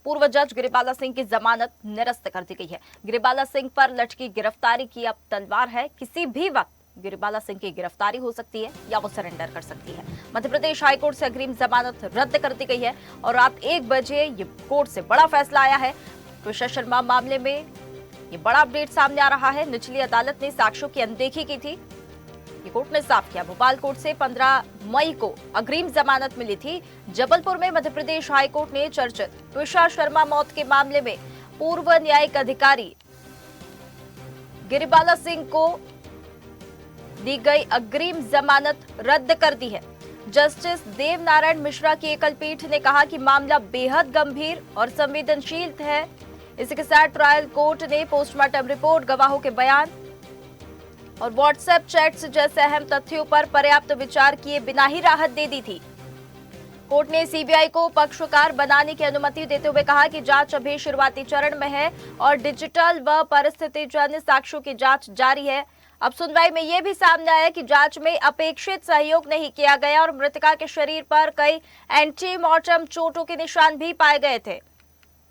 पूर्व जज गिरिबाला सिंह की जमानत निरस्त कर दी गई है। गिरिबाला सिंह पर लटकी गिरफ्तारी की अब तलवार है। किसी भी वक्त गिरिबाला सिंह की गिरफ्तारी हो सकती है या वो सरेंडर कर सकती है। मध्य प्रदेश हाईकोर्ट से अग्रिम जमानत रद्द कर दी गई है और रात 1 बजे ये कोर्ट से बड़ा फैसला आया है। ट्विशा शर्मा मामले में ये बड़ा अपडेट सामने आ रहा है। निचली अदालत ने साक्ष्यों की अनदेखी की थी, ये कोर्ट ने साफ किया। भोपाल कोर्ट से 15 मई को अग्रिम जमानत मिली थी। जबलपुर में मध्य प्रदेश हाईकोर्ट ने चर्चित ट्विशा शर्मा मौत के मामले में पूर्व न्यायिक अधिकारी गिरिबाला सिंह को दी गई अग्रिम जमानत रद्द कर दी है। जस्टिस देव नारायण मिश्रा की एकल पीठ ने कहा कि मामला बेहद गंभीर और संवेदनशील है। इसी के साथ ट्रायल कोर्ट ने पोस्टमार्टम रिपोर्ट, गवाहों के बयान और व्हाट्सएप चैट्स जैसे अहम तथ्यों पर पर्याप्त विचार किए बिना ही राहत दे दी थी। कोर्ट ने सीबीआई को पक्षकार बनाने की अनुमति देते हुए कहा कि जांच अभी शुरुआती चरण में है और डिजिटल व परिस्थितिजन्य साक्ष्यों की जांच जारी है। अब सुनवाई में यह भी सामने आया कि जांच में अपेक्षित सहयोग नहीं किया गया और मृतका के शरीर पर कई एंटीमॉर्टम चोटों के निशान भी पाए गए थे।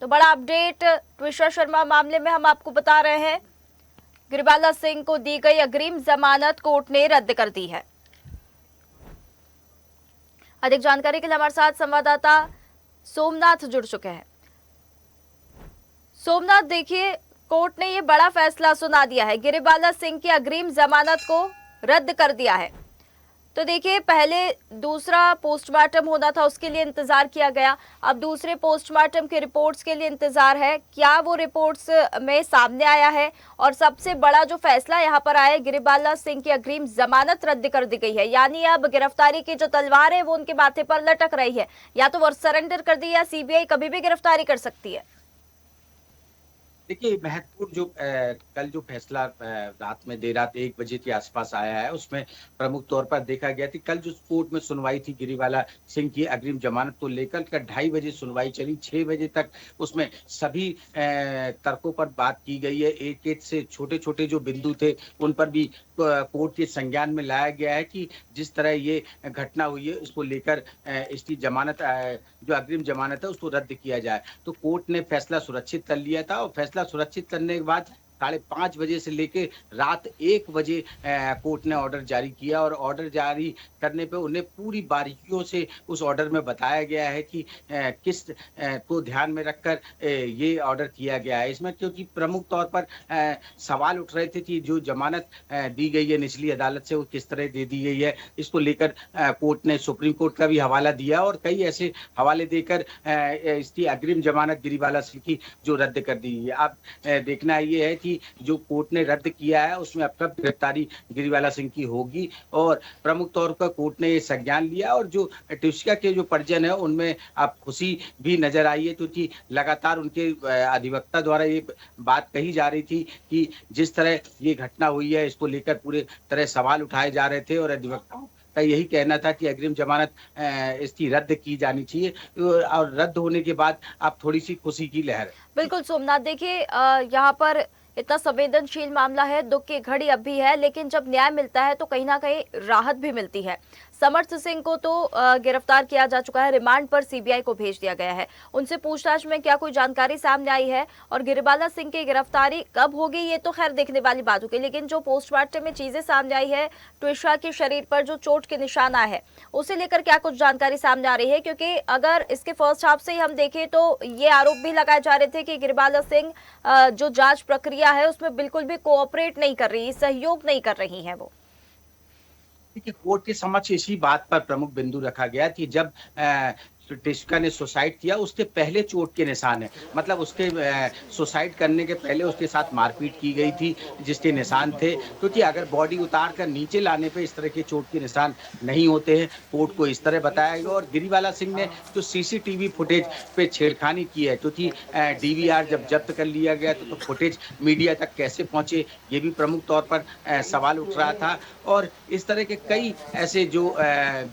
तो बड़ा अपडेट ट्विशा शर्मा मामले में हम आपको बता रहे हैं। गिरिबाला सिंह को दी गई अग्रिम जमानत कोर्ट ने रद्द कर दी है। अधिक जानकारी के लिए हमारे साथ संवाददाता सोमनाथ जुड़ चुके हैं। सोमनाथ, देखिए, कोर्ट ने ये बड़ा फैसला सुना दिया है, गिरिबाला सिंह की अग्रिम जमानत को रद्द कर दिया है। तो देखिए, पहले दूसरा पोस्टमार्टम होना था, उसके लिए इंतजार किया गया, अब दूसरे पोस्टमार्टम के रिपोर्ट्स के लिए इंतजार है। क्या वो रिपोर्ट्स में सामने आया है? और सबसे बड़ा जो फैसला यहाँ पर आया, गिरिबाला सिंह की अग्रिम जमानत रद्द कर दी गई है, यानी अब गिरफ्तारी की जो तलवार है वो उनके माथे पर लटक रही है। या तो वो सरेंडर कर दी या सीबीआई कभी भी गिरफ्तारी कर सकती है। देखिए, महत्वपूर्ण जो कल जो फैसला रात में देर रात 1 बजे के आसपास आया है, उसमें प्रमुख तौर पर देखा गया कि कल जो कोर्ट में सुनवाई थी गिरिबाला सिंह की अग्रिम जमानत को लेकर, 2:30 बजे सुनवाई चली, 6 बजे तक उसमें सभी तर्कों पर बात की गई है। एक एक से छोटे छोटे जो बिंदु थे उन पर भी कोर्ट के संज्ञान में लाया गया है कि जिस तरह ये घटना हुई है उसको लेकर इसकी जमानत जो अग्रिम जमानत है उसको रद्द किया जाए। तो कोर्ट ने फैसला सुरक्षित कर लिया था और फैसला सुरक्षित करने के बाद 5:30 बजे से लेके रात 1 बजे कोर्ट ने ऑर्डर जारी किया और ऑर्डर जारी करने पे उन्हें पूरी बारीकियों से उस ऑर्डर में बताया गया है कि किस को ध्यान में रखकर ये ऑर्डर किया गया है इसमें, क्योंकि प्रमुख तौर पर सवाल उठ रहे थे कि जो जमानत दी गई है निचली अदालत से वो किस तरह दे दी गई है। इसको लेकर कोर्ट ने सुप्रीम कोर्ट का भी हवाला दिया और कई ऐसे हवाले देकर इसकी अग्रिम जमानत गिरिबाला सिंह की जो रद्द कर दी है। अब देखना ये है कि जो कोर्ट ने रद्द किया है उसमें अब तक गिरफ्तारी गिरिबाला सिंह की होगी और प्रमुख तौर पर कोर्ट ने ये संज्ञान लिया और जो ट्विशा के जो परिजन है उनमें अब खुशी भी नजर आई है, क्योंकि लगातार उनके अधिवक्ता द्वारा ये बात कही जा रही थी कि जिस तरह ये घटना हुई है इसको लेकर पूरे तरह सवाल उठाए जा रहे थे और अधिवक्ताओं का यही कहना था कि अग्रिम जमानत इसकी रद्द की जानी चाहिए और रद्द होने के बाद अब थोड़ी सी खुशी की लहर है। बिल्कुल सोमनाथ, देखिए, यहाँ पर इतना संवेदनशील मामला है, दुख की घड़ी अब भी है, लेकिन जब न्याय मिलता है तो कहीं ना कहीं राहत भी मिलती है। समर्थ सिंह को तो गिरफ्तार किया जा चुका है, रिमांड पर सीबीआई को भेज दिया गया है। उनसे पूछताछ में क्या कोई जानकारी सामने आई है और गिरिबाला सिंह की गिरफ्तारी कब होगी ये तो खैर देखने वाली बात होगी, लेकिन जो पोस्टमार्टम में चीजें सामने आई है, ट्विशा के शरीर पर जो चोट के निशान आए हैं उसे लेकर क्या कुछ जानकारी सामने आ रही है? क्योंकि अगर इसके फर्स्ट हाफ से ही हम देखें तो ये आरोप भी लगाए जा रहे थे कि गिरिबाला सिंह जो जांच प्रक्रिया है उसमें बिल्कुल भी कोऑपरेट नहीं कर रही, सहयोग नहीं कर रही है वो। देखिए, कोर्ट के समक्ष इसी बात पर प्रमुख बिंदु रखा गया कि जब ट्विशा ने सुसाइड किया उसके पहले चोट के निशान है, मतलब उसके सुसाइड करने के पहले उसके साथ मारपीट की गई थी जिसके निशान थे, क्योंकि अगर बॉडी उतार कर नीचे लाने पे इस तरह के चोट के निशान नहीं होते हैं। कोर्ट को इस तरह बताया गया और गिरिबाला सिंह ने जो सीसीटीवी फुटेज पे छेड़खानी की है, क्योंकि डीवीआर जब जब्त कर लिया गया तो फुटेज मीडिया तक कैसे पहुंचे ये भी प्रमुख तौर पर सवाल उठ रहा था और इस तरह के कई ऐसे जो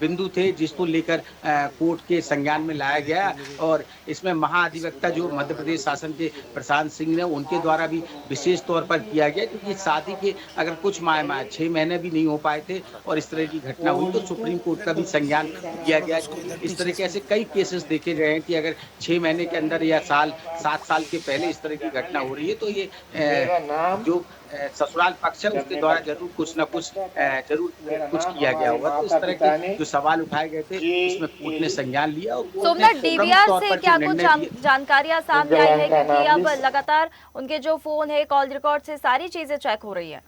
बिंदु थे जिसको लेकर कोर्ट के संज्ञान संज्ञान में लाया गया और इसमें महाधिवक्ता जो मध्य प्रदेश शासन के प्रशांत सिंह ने उनके द्वारा भी विशेष तौर पर किया गया, क्योंकि शादी के अगर कुछ माह 6 महीने भी नहीं हो पाए थे और इस तरह की घटना हुई तो सुप्रीम कोर्ट का भी संज्ञान किया गया। इस तरह के ऐसे कई केसेस देखे गए हैं कि अगर 6 महीने के अंदर या 7 साल के पहले इस तरह की घटना हो रही है तो ये जो ससुराल पक्ष है उसके द्वारा जरूर कुछ न कुछ जरूर कुछ किया गया होगा। तो इस तरह के जो सवाल उठाए गए थे इसमें कोर्ट ने संज्ञान लिया और सोमनाथ, डीवीआर से क्या कुछ जानकारियां सामने आई है, क्योंकि अब लगातार उनके जो फोन है, कॉल रिकॉर्ड से सारी चीजें चेक हो रही है।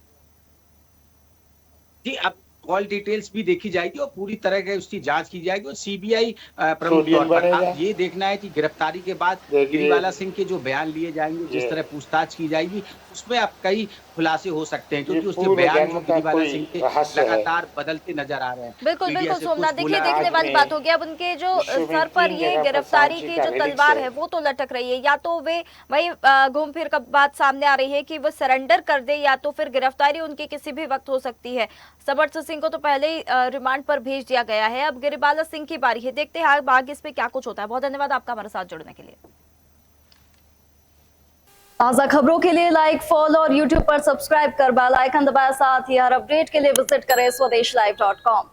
जी, अब कॉल डिटेल्स भी देखी जाएगी और पूरी तरह के उसकी जांच की जाएगी और सीबीआई प्रमुख तौर पर अब ये देखना है कि गिरफ्तारी के बाद गिरिवाला सिंह के जो बयान लिए जाएंगे, जिस तरह पूछताछ की जाएगी, उसमें अब कई खुलासे हो सकते हैं, क्योंकि उसके बयान जो गिरिवाला सिंह के लगातार बदलते नजर आ रहे हैं। बिल्कुल बिल्कुल सोमनाथ, देखिए देखने वाली बात होगी। अब उनके जो सर पर ये गिरफ्तारी की जो तलवार है वो तो लटक रही है, या तो वे वही घूम फिर कर बात सामने आ रही है कि वो सरेंडर कर दे, या तो फिर गिरफ्तारी उनकी किसी भी वक्त हो सकती है। समर्थ सिंह को तो पहले ही रिमांड पर भेज दिया गया है, अब गिरिवाला सिंह की बारी है। देखते हैं आगे इस पे क्या कुछ होता है। बहुत धन्यवाद आपका हमारे साथ जुड़ने के लिए। ताज़ा खबरों के लिए लाइक, फॉलो और YouTube पर सब्सक्राइब कर बेल आइकन दबाएं। साथ ही हर अपडेट के लिए विजिट करें स्वदेशलाइव.com।